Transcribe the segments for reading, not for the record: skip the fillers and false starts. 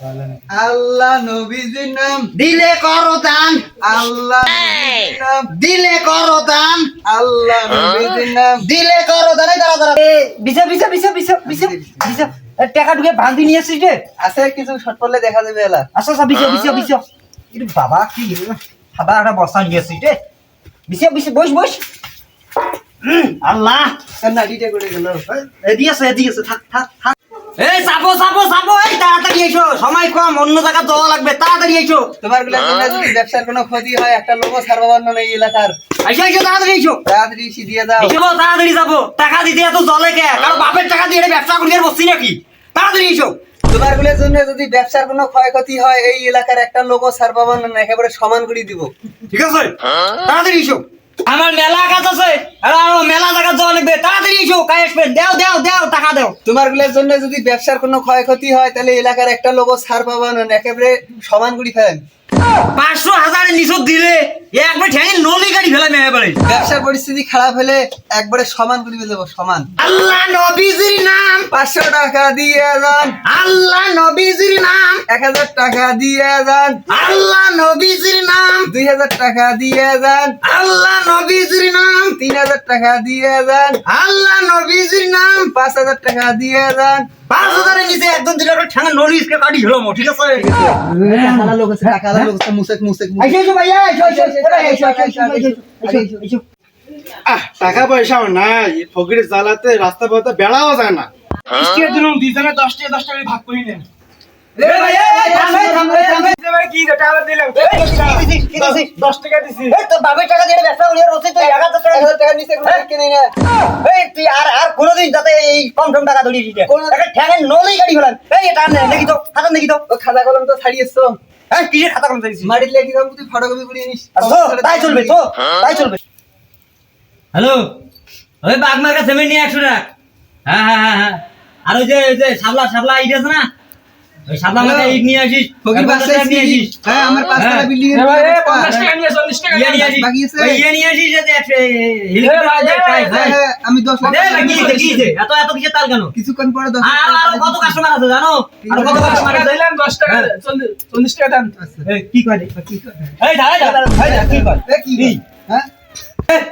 আল্লাহ নবীজির নাম দিলে করো দান, আল্লাহ নবীজির নাম দিলে করো দান, আল্লাহ নবীজির নাম দিলে করো দান। এই দাঁড়া দাঁড়া, বিছা বিছা বিছা বিছা বিছা বিছা টাকা ঢুকে ভাঙি নিয়ে আসিস রে। আছে কিছু শর্ট করলে দেখা যাবে এলা আচ্ছা আচ্ছা বিছা বিছা বিছা। কিন্তু বাবা কি খাবার একটা বস্তা নিয়ে আসিস রে। বিছা বিছা বস বস। আল্লাহ না ডিটে করে গেল এদিকে আছে থাক থাক থাক। এই চাপো চাপো চাপো, এই তাড়াতাড়ি এসো, সময় কম, অন্য জায়গা যাওয়া লাগবে, তাড়াতাড়ি এসো। তোমার গুলা জন্য যদি ব্যবসার কোনো ক্ষতি হয় একটা লোক ছাড়বার না এই এলাকার এসো এসো তাড়াতাড়ি এসো। তাড়াতাড়ি এসে দিয়ে দাও এসো তাড়াতাড়ি যাবো, টাকা দিতে এত জলে কে? কারো বাপের টাকা দিয়ে এটা ব্যবসা করি আর বসছি নাকি? তাড়াতাড়ি এসো। তোমার গুলোর জন্য যদি ব্যবসার কোনো ক্ষয়ক্ষতি হয় এই এলাকার একটা লোক ছাড়বার না একেবারে সমান করে দিব ঠিক আছে, তাড়াতাড়ি এসো। আমার মেলা কাজ আছে, আর আমার মেলা জায়গা যাওয়া লাগবে, তাড়াতাড়ি এসো। কাজ আসবে, দেও দেও দেও, টাকা দেও। তোমার গুলোর জন্য যদি ব্যবসার কোনো ক্ষয়ক্ষতি হয় তাহলে এলাকার একটা লোক ছাড় পাবা না একেবারে সমান করে ফেলেন 500,000 নিশো দিলে একবার ঠ্যাঙে নলি গাড়ি ফেলাই মেয়ে বাড়ি। ব্যবসার পরিস্থিতি খারাপ হলে একবারে সমান করে দেবো সমান আল্লাহ নবীজির নাম, 500 টাকা দিয়ে যান আল্লাহ নবীজির নাম, 1000 টাকা দিয়ে যান আল্লাহ নবীজির নাম, 2000 টাকা দিয়ে যান আল্লাহ নবীজির নাম, 3000 টাকা দিয়ে যান আল্লাহ নবীজির নাম। 5000 টাকা দিয়ে যান 5,000 নিচে একদম দিলে ঠ্যাঙে নলি কাটি হলাম, ঠিক আছে? টাকা লোক আছে টাকা লোক আছে মুসেক মুসেক এসো এসো ভাইয়া, এসো এসো এসো এসো এসো এসো। টাকা পয়সাও নাই, ফকিরের জ্বালাতে রাস্তা পথে বেড়াও যায় না। ইস্টিয়া দিলাম দুইজনে 10 টাকা 10 টাকা ভাগ করে নেন। এ ভাই থামে থামে থামে। কি রে টাকা দিলাম, 10 টাকা দিছি। এই তো বাবার টাকা দিয়ে ব্যবসা করি আর ওসে তুই 1000 টাকা নিচে কিনে না এই তুই আর কোনোদিন যাতে এই কম টাকা ধরিয়ে দিতে একটা ঠ্যাঙে নলি গাড়ি ফেলান। এই এটা দেখি তো খাতা দেখি তো। ও খাতা কলম তো ছাড়িয়েছো হ্যাঁ কি খাতা কলম দিয়েছিস? মাটির লেগে দাম তুই ফটোকপি করে নিস তাই চলবে তো, তাই চলবে। হ্যালো, ওই বাগমার্কা সিমেন্ট নিয়ে 100 টাকা। হ্যাঁ হ্যাঁ হ্যাঁ হ্যাঁ। আর ওই যে শাপলা ইট আছে না, ওই শাপলা মার্কা ইট নিয়ে আসিস। ফকির 50 বাসায় টাকা নিয়ে আসিস। হ্যাঁ আমার 5 টাকা বিল্ডিং এর 50 টাকা নিয়ে 40 টাকা ইয়ে নিয়ে আসিস, বাকি আছে? ওই ইয়ে নিয়ে আসিস যে হেলিকপ্টার যে প্রাইস। হ্যাঁ আমি 10 লাখ কি এত এত কিসের তাল কেন? কিছুক্ষণ পরে 10 আর কত কাস্টমার আছে জানো? আর কত কাস্টমার আছে? দিলাম 10 টাকা 40 টাকা দেন। এই কি কয় রে? এই দাঁড়া কি কয়? কি হ্যাঁ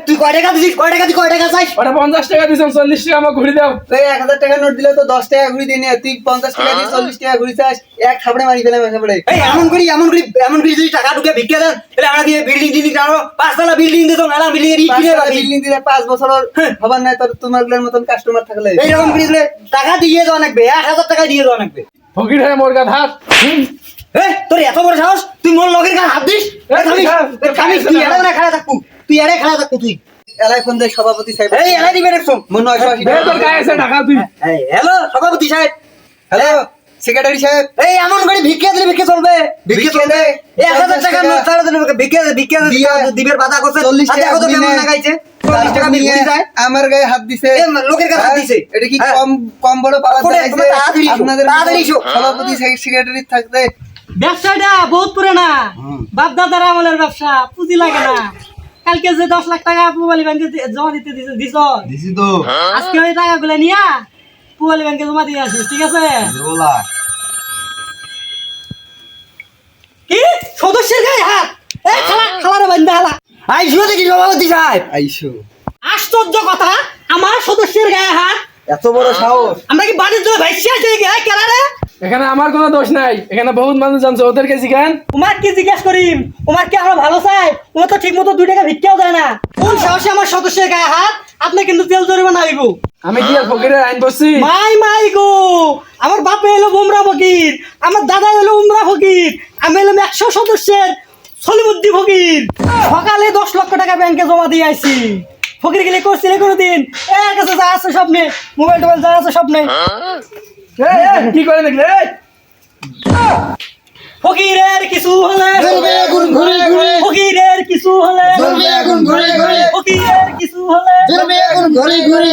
তুই কয় টাকা দিছিস? কয় টাকা চাইস? ওটা 50 টাকা দিছেন, 40 টাকা আমাকে ঘুরে দাও। তুই 1000 টাকা নোট দিলে তো 10 টাকা ঘুরি দিই না তুই 50 টাকা দিয়ে 40 টাকা ঘুরি চাস এক খাবড়ে মারি ফেলাম একেবারে এই এমন করি যদি টাকা ঢুকে ভিক্ষা দেন তাহলে আমরা দিয়ে বিল্ডিং আনো, 5 তলা বিল্ডিং দিত মেলা বিল্ডিং এর ইট কিনে রাখি। বিল্ডিং দিলে 5 বছরের হবার নাই তোর তোমার মতন কাস্টমার থাকলে এইরকম করে দিলে টাকা দিয়ে দেওয়া লাগবে, 1000 টাকা দিয়ে দেওয়া লাগবে। ফকির হয়ে মোর গাত হাত। তোর এত বড় সাহস, তুই মোর লগের গায়ে হাত দিস? তুই এড়ে খেলা থাকবো, তুই এলাই ফোন দেয় সভাপতি সাহেব এই এলাই দিবে দেখছো মনে হয় 180 দে তোর গায়ে আছে টাকা তুই। হ্যালো সভাপতি সাহেব। হ্যালো সেক্রেটারি সাহেব এই এমন করে ভিক্ষা দিলে ভিক্ষা চলবে? ভিক্ষা চলবে? 1000 টাকা নোট ছাড়া দিলে ভিক্ষা দিবের বাধা করছে। 40 টাকা কত কেমন দিনে। লাগাইছে? 40 টাকা দিয়ে ঘুরে যায়। আমার গায়ে হাত দিছে লোকের কাছে হাত দিছে। এটা কি হ্যাঁ। কম বড় পাওয়া করে, যায় তোমরা তাড়াতাড়ি এসো, আপনাদের তাড়াতাড়ি এসো। সভাপতি সেক্রেটারি থাকতে ব্যবসাটা বহুত পুরানা, বাপ দাদার আমলের ব্যবসা, পুঁজি লাগে না। কালকে যে 10 লাখ টাকা পুবালি ব্যাংকে জমা দিতে দিছ, দিছি তো আজকে ওই টাকাগুলো নিয়া পুবালি ব্যাংকে জমা দিয়ে আসিস, ঠিক আছে? বলা কি সদস্যের গায়ে হাত? এই খালারে বান্ধা হালা। আইসো দেখি সভাপতি সাহেব। আইসো আশ্চর্য কথা, আমার সদস্যের গায়ে হাত। এত বড় সাহস আমরা কি বাড়ির জন্য ভাইসি আছে কেলারে? এখানে আমার কোনো দোষ নাই, এখানে বহুত মানুষ জানছে, ওদেরকে জিজ্ঞান। তোমার কি জিজ্ঞেস করিম? তোমার কি আমরা ভালো চাই? ও তো ঠিক মতো 2 টাকা ভিক্ষাও দেয় না। কোন সাহসে আমার সদস্যের গায়ে হাত? আপনি কিন্তু তেল জরিমানা হইব। আমি কি আর ফকিরের আইন করছি? মাই গো, আমার বাপ এলো বুমরা ফকির, আমার দাদা এলো উমরা ফকির, আমি এলাম 100 সদস্যের সলিমুদ্দি ফকির। সকালে 10 লক্ষ টাকা ব্যাংকে জমা দিয়ে আইছি। ফকির গেলে করছিলে কোনোদিন? এর কাছে যা আছে সব নে, মোবাইল টোবাইল যা আছে সব নে। কি করে দেখলে? ফকিরের কিছু হলে ফকিরের কিছু হলে ফকিরের কিছু হলে